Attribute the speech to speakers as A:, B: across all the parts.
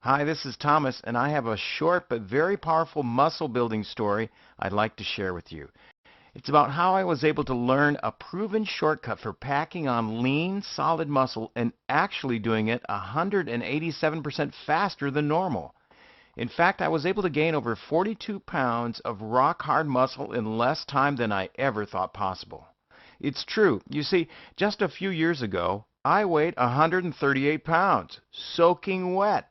A: Hi, this is Thomas, and I have a short but very powerful muscle building story I'd like to share with you. It's about how I was able to learn a proven shortcut for packing on lean, solid muscle and actually doing it 187% faster than normal. In fact, I was able to gain over 42 pounds of rock hard muscle in less time than I ever thought possible. It's true. You see, just a few years ago, I weighed 138 pounds, soaking wet.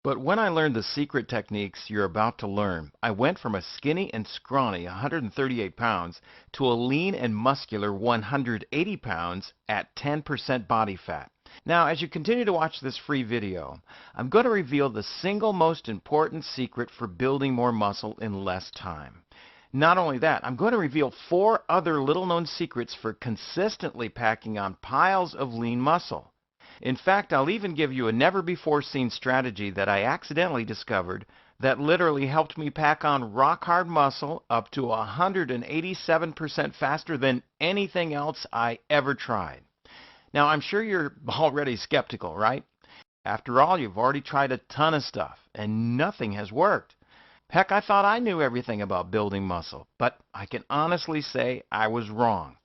A: But when I learned the secret techniques you're about to learn, I went from a skinny and scrawny 138 pounds to a lean and muscular 180 pounds at 10% body fat. Now, as you continue to watch this free video, I'm going to reveal the single most important secret for building more muscle in less time. Not only that, I'm going to reveal 4 other little-known secrets for consistently packing on piles of lean muscle. In fact, I'll even give you a never-before-seen strategy that I accidentally discovered that literally helped me pack on rock-hard muscle up to 187% faster than anything else I ever tried. Now, I'm sure you're already skeptical, right? After all, you've already tried a ton of stuff, and nothing has worked. Heck, I thought I knew everything about building muscle, but I can honestly say I was wrong.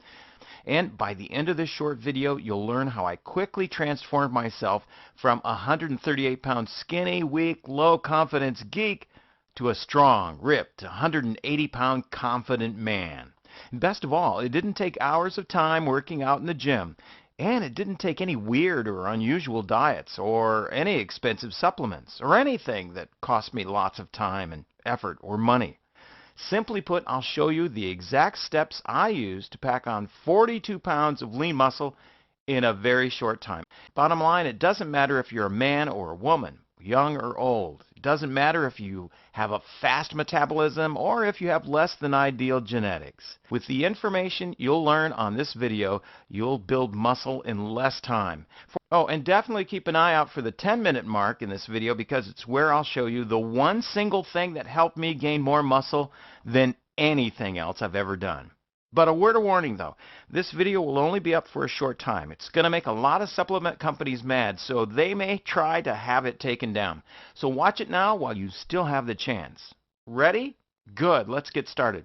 A: And by the end of this short video, you'll learn how I quickly transformed myself from a 138-pound skinny, weak, low-confidence geek to a strong, ripped, 180-pound confident man. And best of all, it didn't take hours of time working out in the gym, and it didn't take any weird or unusual diets or any expensive supplements or anything that cost me lots of time and effort or money. Simply put, I'll show you the exact steps I used to pack on 42 pounds of lean muscle in a very short time. Bottom line, it doesn't matter if you're a man or a woman, young or old. It doesn't matter if you have a fast metabolism or if you have less than ideal genetics. With the information you'll learn on this video, you'll build muscle in less time. Oh, and definitely keep an eye out for the 10-minute mark in this video because it's where I'll show you the one single thing that helped me gain more muscle than anything else I've ever done. But a word of warning though, this video will only be up for a short time. It's going to make a lot of supplement companies mad, so they may try to have it taken down. So watch it now while you still have the chance. Ready? Good, let's get started.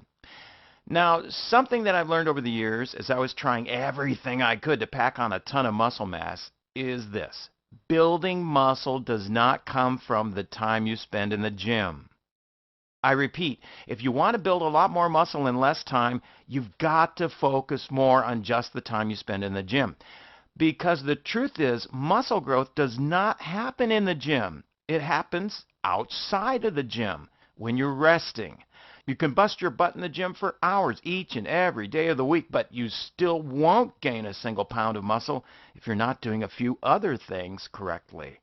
A: Now, something that I've learned over the years as I was trying everything I could to pack on a ton of muscle mass is this. Building muscle does not come from the time you spend in the gym. I repeat, if you want to build a lot more muscle in less time, you've got to focus more on just the time you spend in the gym. Because the truth is, muscle growth does not happen in the gym. It happens outside of the gym, when you're resting. You can bust your butt in the gym for hours each and every day of the week, but you still won't gain a single pound of muscle if you're not doing a few other things correctly.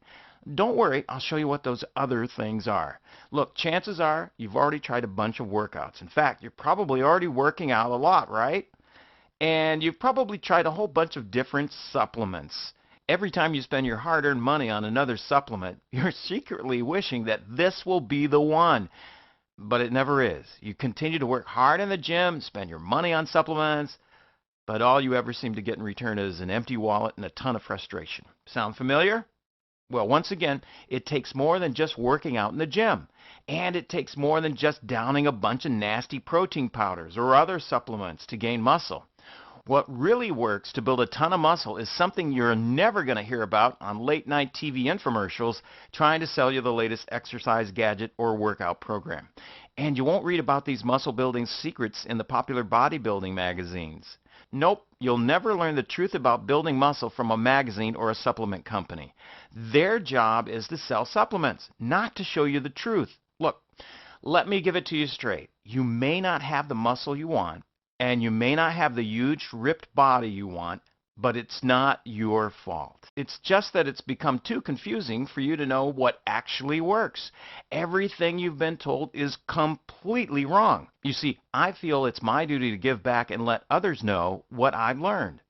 A: Don't worry, I'll show you what those other things are. Look, chances are you've already tried a bunch of workouts. In fact, you're probably already working out a lot, right? And you've probably tried a whole bunch of different supplements. Every time you spend your hard-earned money on another supplement, you're secretly wishing that this will be the one. But it never is. You continue to work hard in the gym, spend your money on supplements, but all you ever seem to get in return is an empty wallet and a ton of frustration. Sound familiar? Well, once again, it takes more than just working out in the gym. And it takes more than just downing a bunch of nasty protein powders or other supplements to gain muscle. What really works to build a ton of muscle is something you're never going to hear about on late-night TV infomercials trying to sell you the latest exercise gadget or workout program. And you won't read about these muscle-building secrets in the popular bodybuilding magazines. Nope, you'll never learn the truth about building muscle from a magazine or a supplement company. Their job is to sell supplements, not to show you the truth. Look, let me give it to you straight. You may not have the muscle you want, and you may not have the huge ripped body you want, but it's not your fault. It's just that it's become too confusing for you to know what actually works. Everything you've been told is completely wrong. You see, I feel it's my duty to give back and let others know what I've learned.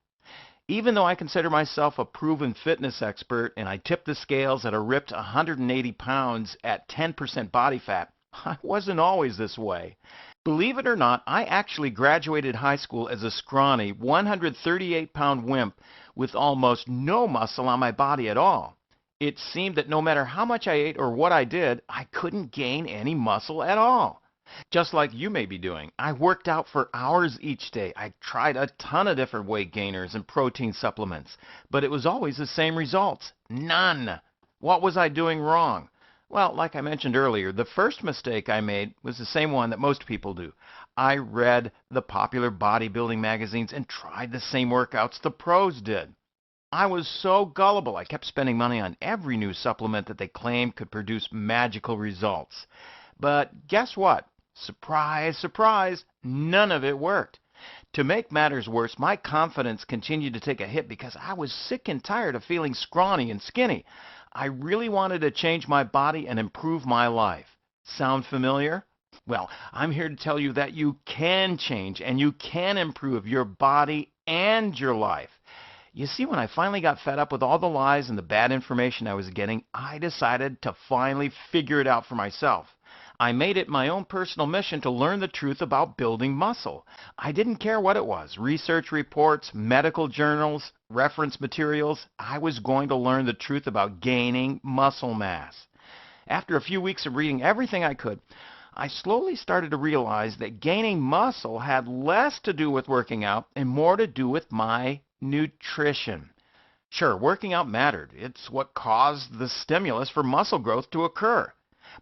A: Even though I consider myself a proven fitness expert and I tip the scales at a ripped 180 pounds at 10% body fat, I wasn't always this way. Believe it or not, I actually graduated high school as a scrawny 138-pound wimp with almost no muscle on my body at all. It seemed that no matter how much I ate or what I did, I couldn't gain any muscle at all. Just like you may be doing, I worked out for hours each day. I tried a ton of different weight gainers and protein supplements, but it was always the same results. None. What was I doing wrong? Well, like I mentioned earlier, the first mistake I made was the same one that most people do. I read the popular bodybuilding magazines and tried the same workouts the pros did. I was so gullible, I kept spending money on every new supplement that they claimed could produce magical results. But guess what? Surprise, surprise, none of it worked. To make matters worse, my confidence continued to take a hit because I was sick and tired of feeling scrawny and skinny. I really wanted to change my body and improve my life. Sound familiar? Well, I'm here to tell you that you can change and you can improve your body and your life. You see, when I finally got fed up with all the lies and the bad information I was getting, I decided to finally figure it out for myself. I made it my own personal mission to learn the truth about building muscle. I didn't care what it was, research reports, medical journals, reference materials. I was going to learn the truth about gaining muscle mass. After a few weeks of reading everything I could, I slowly started to realize that gaining muscle had less to do with working out and more to do with my nutrition. Sure, working out mattered. It's what caused the stimulus for muscle growth to occur.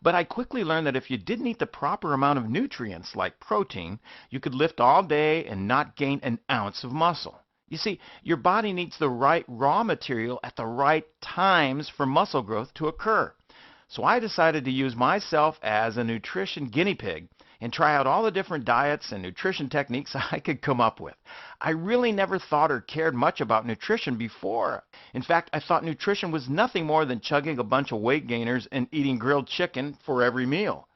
A: But I quickly learned that if you didn't eat the proper amount of nutrients, like protein, you could lift all day and not gain an ounce of muscle. You see, your body needs the right raw material at the right times for muscle growth to occur. So I decided to use myself as a nutrition guinea pig and try out all the different diets and nutrition techniques I could come up with. I really never thought or cared much about nutrition before. In fact, I thought nutrition was nothing more than chugging a bunch of weight gainers and eating grilled chicken for every meal.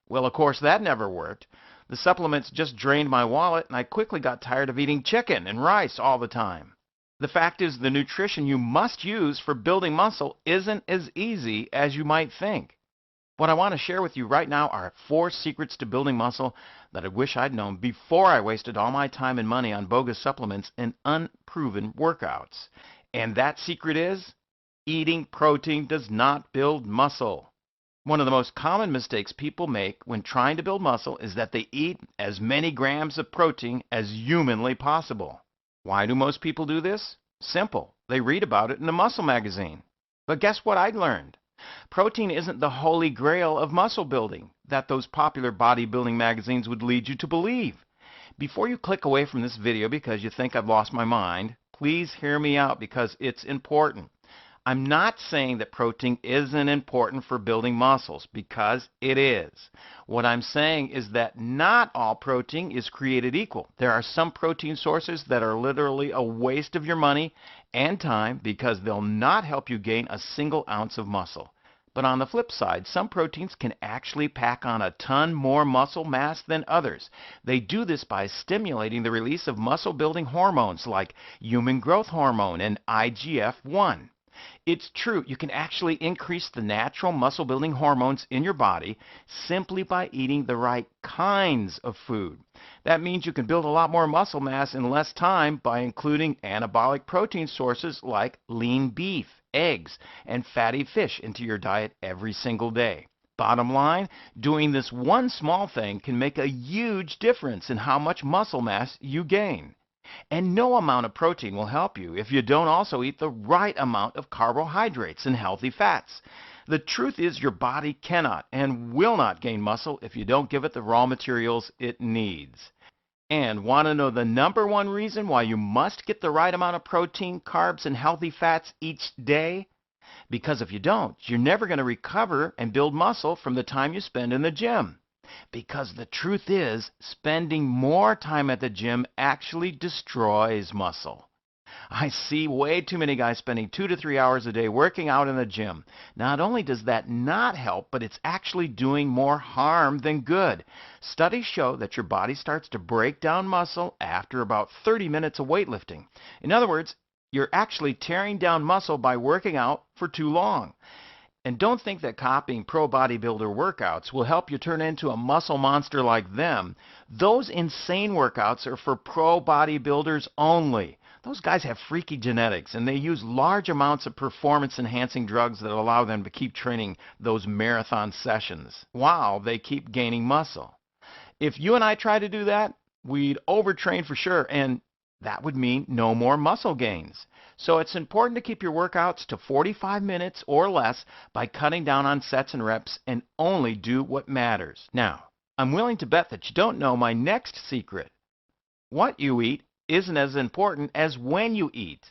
A: Well, of course, that never worked. The supplements just drained my wallet, and I quickly got tired of eating chicken and rice all the time. The fact is, the nutrition you must use for building muscle isn't as easy as you might think. What I want to share with you right now are 4 secrets to building muscle that I wish I'd known before I wasted all my time and money on bogus supplements and unproven workouts. And that secret is, eating protein does not build muscle. One of the most common mistakes people make when trying to build muscle is that they eat as many grams of protein as humanly possible. Why do most people do this? Simple. They read about it in a muscle magazine. But guess what I learned? Protein isn't the holy grail of muscle building that those popular bodybuilding magazines would lead you to believe. Before you click away from this video because you think I've lost my mind, please hear me out because it's important. I'm not saying that protein isn't important for building muscles, because it is. What I'm saying is that not all protein is created equal. There are some protein sources that are literally a waste of your money and time because they'll not help you gain a single ounce of muscle. But on the flip side, some proteins can actually pack on a ton more muscle mass than others. They do this by stimulating the release of muscle-building hormones like human growth hormone and IGF-1. It's true, you can actually increase the natural muscle-building hormones in your body simply by eating the right kinds of food. That means you can build a lot more muscle mass in less time by including anabolic protein sources like lean beef, eggs, and fatty fish into your diet every single day. Bottom line, doing this one small thing can make a huge difference in how much muscle mass you gain. And no amount of protein will help you if you don't also eat the right amount of carbohydrates and healthy fats. The truth is your body cannot and will not gain muscle if you don't give it the raw materials it needs. And want to know the number one reason why you must get the right amount of protein, carbs, and healthy fats each day? Because if you don't, you're never going to recover and build muscle from the time you spend in the gym. Because the truth is, spending more time at the gym actually destroys muscle. I see way too many guys spending 2 to 3 hours a day working out in the gym. Not only does that not help, but it's actually doing more harm than good. Studies show that your body starts to break down muscle after about 30 minutes of weightlifting. In other words, you're actually tearing down muscle by working out for too long. And don't think that copying pro bodybuilder workouts will help you turn into a muscle monster like them. Those insane workouts are for pro bodybuilders only. Those guys have freaky genetics, and they use large amounts of performance-enhancing drugs that allow them to keep training those marathon sessions while they keep gaining muscle. If you and I try to do that, we'd overtrain for sure, and that would mean no more muscle gains. So it's important to keep your workouts to 45 minutes or less by cutting down on sets and reps and only do what matters. Now, I'm willing to bet that you don't know my next secret. What you eat isn't as important as when you eat.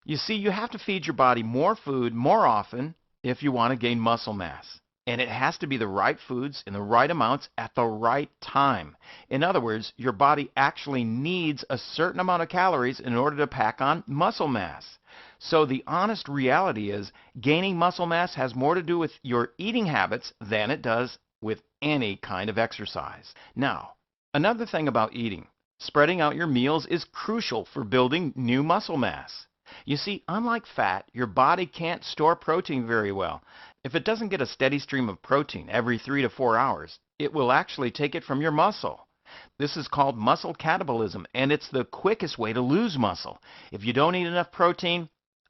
A: You see, you have to feed your body more food more often if you want to gain muscle mass. And it has to be the right foods in the right amounts at the right time. In other words, your body actually needs a certain amount of calories in order to pack on muscle mass. So the honest reality is gaining muscle mass has more to do with your eating habits than it does with any kind of exercise. Now, another thing about eating. Spreading out your meals is crucial for building new muscle mass. You see, unlike fat, your body can't store protein very well. If it doesn't get a steady stream of protein every 3 to 4 hours, it will actually take it from your muscle. This is called muscle catabolism, and it's the quickest way to lose muscle. If you don't eat enough protein,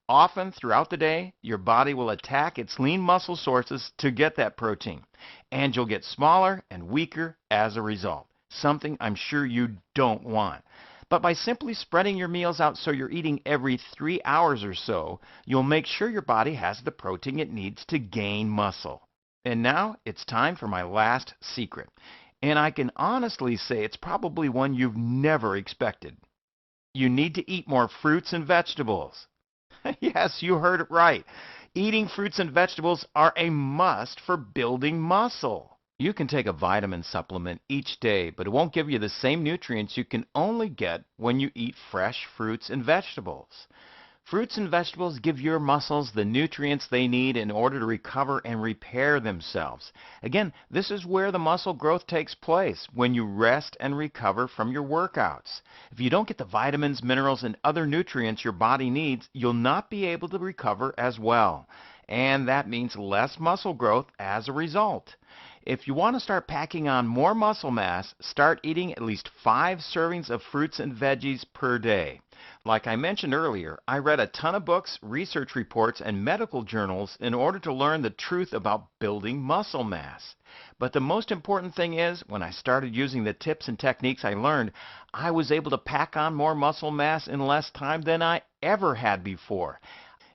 A: often throughout the day, your body will attack its lean muscle sources to get that protein, and you'll get smaller and weaker as a result. Something I'm sure you don't want. But by simply spreading your meals out so you're eating every 3 hours or so, you'll make sure your body has the protein it needs to gain muscle. And now it's time for my last secret. And I can honestly say it's probably one you've never expected. You need to eat more fruits and vegetables. Yes, you heard it right. Eating fruits and vegetables are a must for building muscle. You can take a vitamin supplement each day, but it won't give you the same nutrients you can only get when you eat fresh fruits and vegetables. Fruits and vegetables give your muscles the nutrients they need in order to recover and repair themselves. Again, this is where the muscle growth takes place, when you rest and recover from your workouts. If you don't get the vitamins, minerals, and other nutrients your body needs, you'll not be able to recover as well. And that means less muscle growth as a result. If you want to start packing on more muscle mass, start eating at least 5 servings of fruits and veggies per day. Like I mentioned earlier, I read a ton of books, research reports, and medical journals in order to learn the truth about building muscle mass. But the most important thing is, when I started using the tips and techniques I learned, I was able to pack on more muscle mass in less time than I ever had before.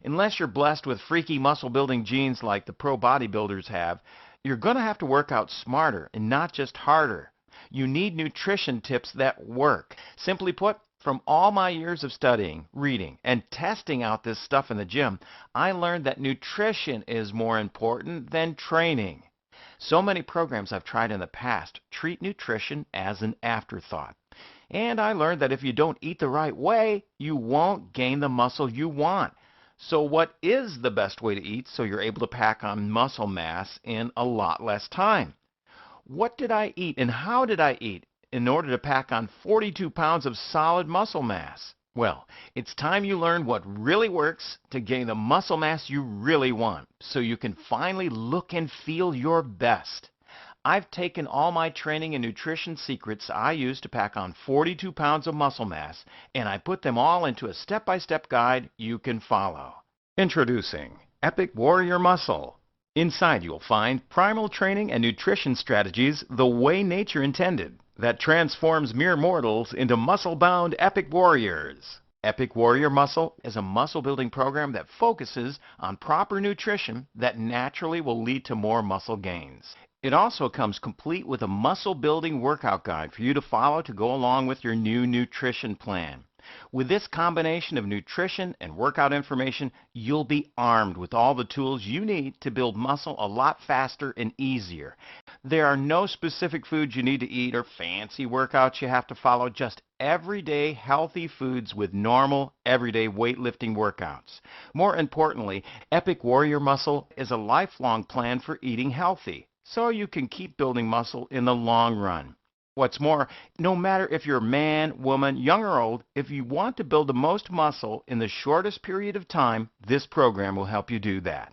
A: Unless you're blessed with freaky muscle building genes like the pro bodybuilders have, you're going to have to work out smarter and not just harder. You need nutrition tips that work. Simply put, from all my years of studying, reading, and testing out this stuff in the gym, I learned that nutrition is more important than training. So many programs I've tried in the past treat nutrition as an afterthought. And I learned that if you don't eat the right way, you won't gain the muscle you want. So what is the best way to eat so you're able to pack on muscle mass in a lot less time? What did I eat and how did I eat in order to pack on 42 pounds of solid muscle mass? Well, it's time you learn what really works to gain the muscle mass you really want so you can finally look and feel your best. I've taken all my training and nutrition secrets I use to pack on 42 pounds of muscle mass, and I put them all into a step-by-step guide you can follow. Introducing Epic Warrior Muscle. Inside you'll find primal training and nutrition strategies the way nature intended that transforms mere mortals into muscle-bound epic warriors. Epic Warrior Muscle is a muscle-building program that focuses on proper nutrition that naturally will lead to more muscle gains. It also comes complete with a muscle-building workout guide for you to follow to go along with your new nutrition plan. With this combination of nutrition and workout information, you'll be armed with all the tools you need to build muscle a lot faster and easier. There are no specific foods you need to eat or fancy workouts you have to follow, just everyday healthy foods with normal, everyday weightlifting workouts. More importantly, Epic Warrior Muscle is a lifelong plan for eating healthy, so you can keep building muscle in the long run. What's more, no matter if you're a man, woman, young or old, if you want to build the most muscle in the shortest period of time, this program will help you do that.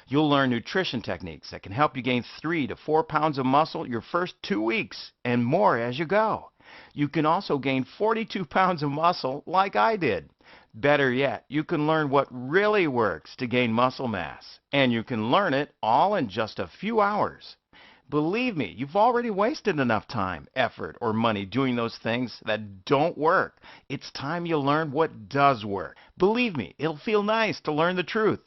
A: You'll learn nutrition techniques that can help you gain 3 to 4 pounds of muscle your first 2 weeks and more as you go. You can also gain 42 pounds of muscle like I did. Better yet, you can learn what really works to gain muscle mass, and you can learn it all in just a few hours. Believe me, you've already wasted enough time, effort, or money doing those things that don't work. It's time you learn what does work. Believe me, it'll feel nice to learn the truth,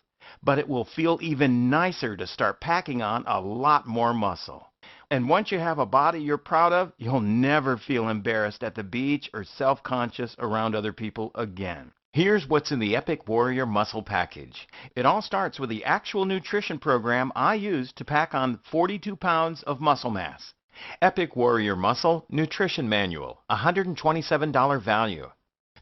A: but it will feel even nicer to start packing on a lot more muscle. And once you have a body you're proud of, you'll never feel embarrassed at the beach or self-conscious around other people again. Here's what's in the Epic Warrior Muscle Package. It all starts with the actual nutrition program I used to pack on 42 pounds of muscle mass. Epic Warrior Muscle Nutrition Manual, $127 value.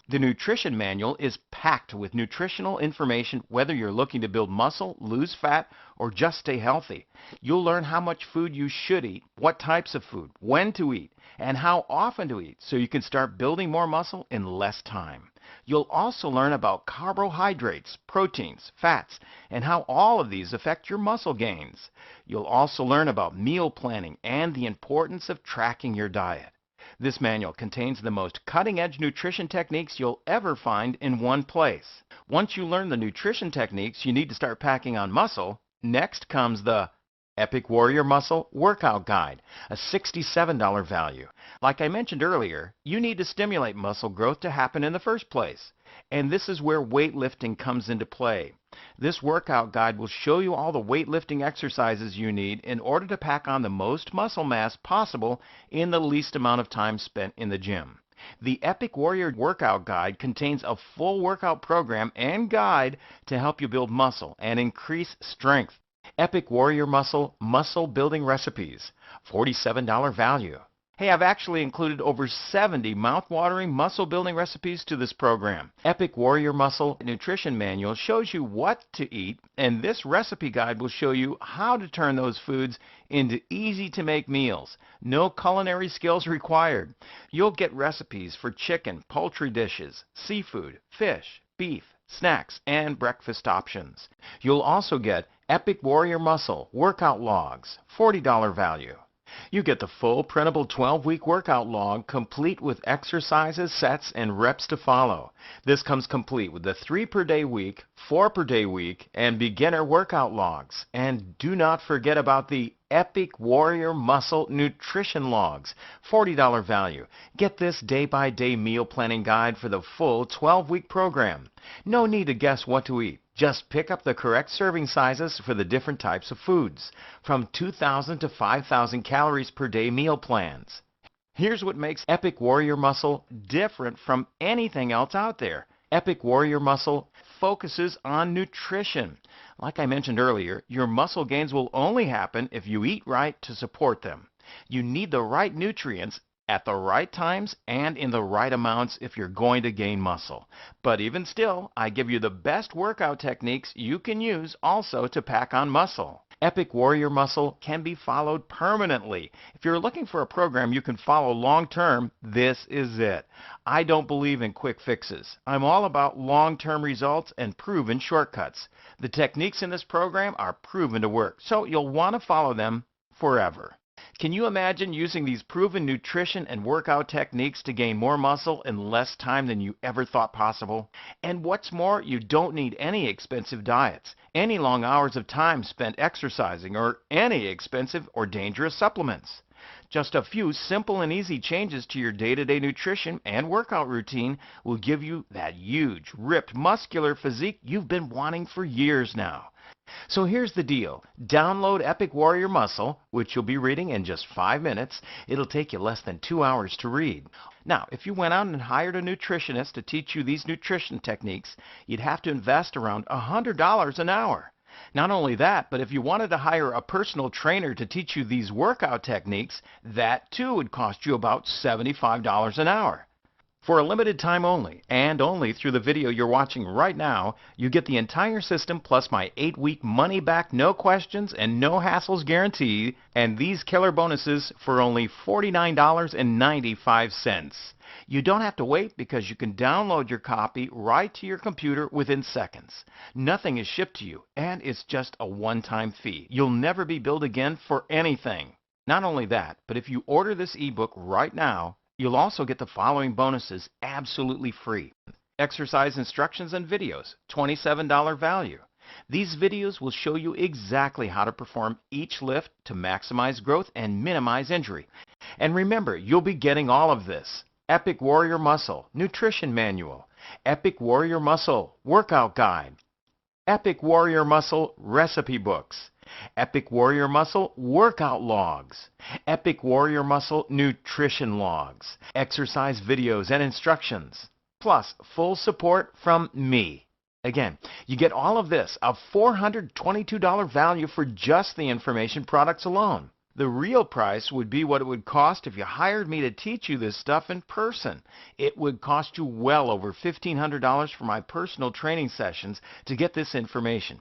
A: The nutrition manual is packed with nutritional information whether you're looking to build muscle, lose fat, or just stay healthy. You'll learn how much food you should eat, what types of food, when to eat, and how often to eat so you can start building more muscle in less time. You'll also learn about carbohydrates, proteins, fats, and how all of these affect your muscle gains. You'll also learn about meal planning and the importance of tracking your diet. This manual contains the most cutting-edge nutrition techniques you'll ever find in one place. Once you learn the nutrition techniques you need to start packing on muscle, next comes the Epic Warrior Muscle Workout Guide, a $67 value. Like I mentioned earlier, you need to stimulate muscle growth to happen in the first place. And this is where weightlifting comes into play. This workout guide will show you all the weightlifting exercises you need in order to pack on the most muscle mass possible in the least amount of time spent in the gym. The Epic Warrior Workout Guide contains a full workout program and guide to help you build muscle and increase strength. Epic Warrior Muscle Building Recipes, $47 value. Hey, I've actually included over 70 mouth-watering muscle-building recipes to this program. Epic Warrior Muscle Nutrition Manual shows you what to eat, and this recipe guide will show you how to turn those foods into easy-to-make meals. No culinary skills required. You'll get recipes for chicken, poultry dishes, seafood, fish, beef, snacks, and breakfast options. You'll also get Epic Warrior Muscle Workout Logs, $40 value. You get the full printable 12-week workout log complete with exercises, sets, and reps to follow. This comes complete with the 3-per-day week, 4-per-day week, and beginner workout logs. And do not forget about the Epic Warrior Muscle Nutrition Logs, $40 value. Get this day-by-day meal planning guide for the full 12-week program. No need to guess what to eat. Just pick up the correct serving sizes for the different types of foods, from 2,000 to 5,000 calories per day meal plans. Here's what makes Epic Warrior Muscle different from anything else out there. Epic Warrior Muscle focuses on nutrition. Like I mentioned earlier, your muscle gains will only happen if you eat right to support them. You need the right nutrients at the right times and in the right amounts if you're going to gain muscle. But even still, I give you the best workout techniques you can use also to pack on muscle. Epic Warrior Muscle can be followed permanently. If you're looking for a program you can follow long term, this is it. I don't believe in quick fixes. I'm all about long-term results and proven shortcuts. The techniques in this program are proven to work, so you'll want to follow them forever. Can you imagine using these proven nutrition and workout techniques to gain more muscle in less time than you ever thought possible? And what's more, you don't need any expensive diets, any long hours of time spent exercising, or any expensive or dangerous supplements. Just a few simple and easy changes to your day-to-day nutrition and workout routine will give you that huge, ripped, muscular physique you've been wanting for years now. So here's the deal. Download Epic Warrior Muscle, which you'll be reading in just 5 minutes. It'll take you less than 2 hours to read. Now, if you went out and hired a nutritionist to teach you these nutrition techniques, you'd have to invest around $100 an hour. Not only that, but if you wanted to hire a personal trainer to teach you these workout techniques, that too would cost you about $75 an hour. For a limited time only, and only through the video you're watching right now, you get the entire system plus my 8-week money-back, no questions, and no hassles guarantee, and these killer bonuses for only $49.95. You don't have to wait because you can download your copy right to your computer within seconds. Nothing is shipped to you, and it's just a one-time fee. You'll never be billed again for anything. Not only that, but if you order this ebook right now, you'll also get the following bonuses absolutely free. exercise instructions and videos, $27 value. These videos will show you exactly how to perform each lift to maximize growth and minimize injury. And remember, you'll be getting all of this: Epic Warrior Muscle Nutrition Manual, Epic Warrior Muscle Workout Guide, Epic Warrior Muscle Recipe Books, Epic Warrior Muscle Workout Logs, Epic Warrior Muscle Nutrition Logs, exercise videos and instructions, plus full support from me. Again, you get all of this, a $422 value for just the information products alone. The real price would be what it would cost if you hired me to teach you this stuff in person. It would cost you well over $1,500 for my personal training sessions to get this information.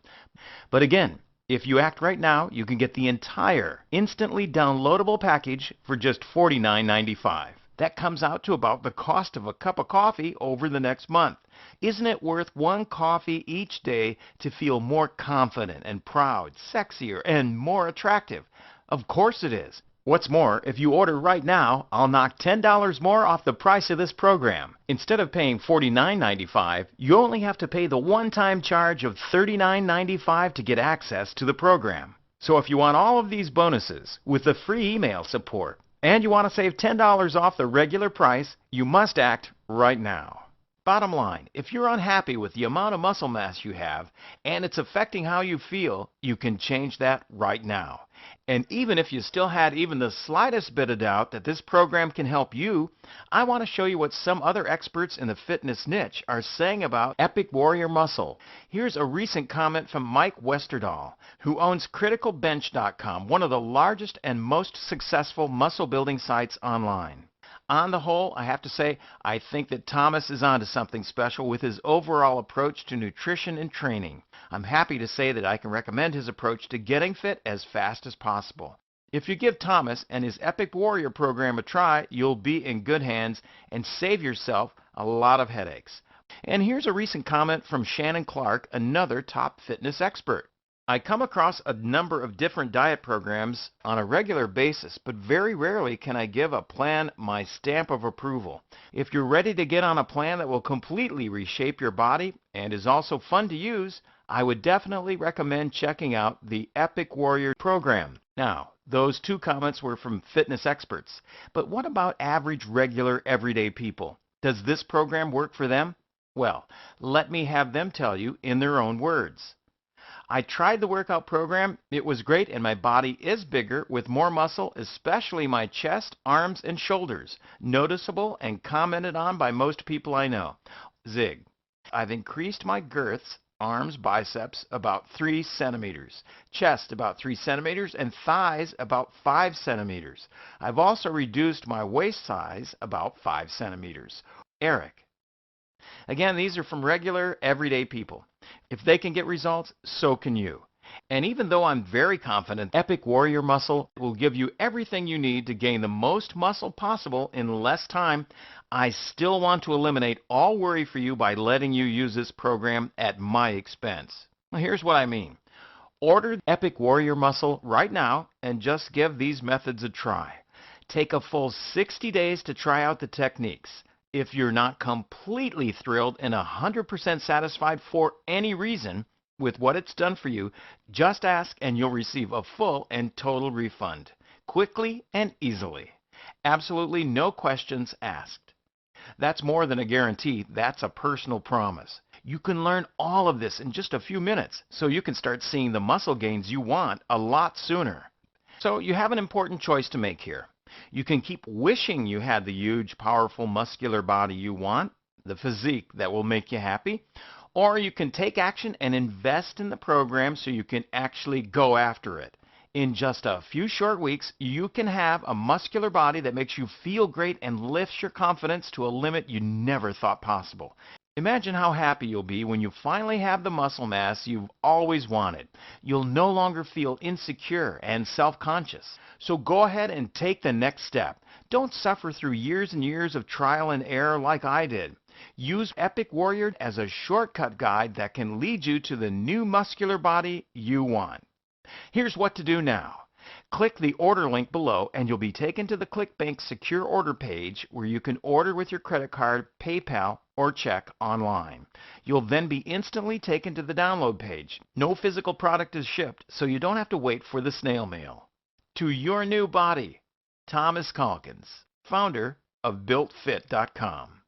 A: But again, if you act right now, you can get the entire instantly downloadable package for just $49.95. That comes out to about the cost of a cup of coffee over the next month. Isn't it worth one coffee each day to feel more confident and proud, sexier, and more attractive? Of course it is. What's more, if you order right now, I'll knock $10 more off the price of this program. Instead of paying $49.95, you only have to pay the one-time charge of $39.95 to get access to the program. So if you want all of these bonuses with the free email support, and you want to save $10 off the regular price, you must act right now. Bottom line, if you're unhappy with the amount of muscle mass you have and it's affecting how you feel, you can change that right now. And even if you still had even the slightest bit of doubt that this program can help you, I want to show you what some other experts in the fitness niche are saying about Epic Warrior Muscle. Here's a recent comment from Mike Westerdahl, who owns CriticalBench.com, one of the largest and most successful muscle building sites online. On the whole, I have to say, I think that Thomas is onto something special with his overall approach to nutrition and training. I'm happy to say that I can recommend his approach to getting fit as fast as possible. If you give Thomas and his Epic Warrior program a try, you'll be in good hands and save yourself a lot of headaches. And here's a recent comment from Shannon Clark, another top fitness expert. I come across a number of different diet programs on a regular basis, but very rarely can I give a plan my stamp of approval. If you're ready to get on a plan that will completely reshape your body and is also fun to use, I would definitely recommend checking out the Epic Warrior program. Now, those two comments were from fitness experts, but what about average, regular, everyday people? Does this program work for them? Well, let me have them tell you in their own words. I tried the workout program. It was great, and my body is bigger with more muscle, especially my chest, arms, and shoulders. Noticeable and commented on by most people I know. Zig. I've increased my girths, arms, biceps, about 3 centimeters, chest about 3 centimeters, and thighs about 5 centimeters. I've also reduced my waist size about 5 centimeters. Eric. Again, these are from regular, everyday people. If they can get results, so can you. And even though I'm very confident Epic Warrior Muscle will give you everything you need to gain the most muscle possible in less time, I still want to eliminate all worry for you by letting you use this program at my expense. Now, here's what I mean. Order Epic Warrior Muscle right now and just give these methods a try. Take a full 60 days to try out the techniques. If you're not completely thrilled and 100% satisfied for any reason with what it's done for you, just ask and you'll receive a full and total refund, quickly and easily. Absolutely no questions asked. That's more than a guarantee. That's a personal promise. You can learn all of this in just a few minutes, so you can start seeing the muscle gains you want a lot sooner. So you have an important choice to make here. You can keep wishing you had the huge, powerful, muscular body you want, the physique that will make you happy, or you can take action and invest in the program so you can actually go after it. In just a few short weeks, you can have a muscular body that makes you feel great and lifts your confidence to a limit you never thought possible. Imagine how happy you'll be when you finally have the muscle mass you've always wanted. You'll no longer feel insecure and self-conscious. So go ahead and take the next step. Don't suffer through years and years of trial and error like I did. Use Epic Warrior as a shortcut guide that can lead you to the new muscular body you want. Here's what to do now. Click the order link below and you'll be taken to the ClickBank secure order page where you can order with your credit card, PayPal, or check online. You'll then be instantly taken to the download page. No physical product is shipped, so you don't have to wait for the snail mail. To your new body, Thomas Calkins, founder of BuiltFit.com.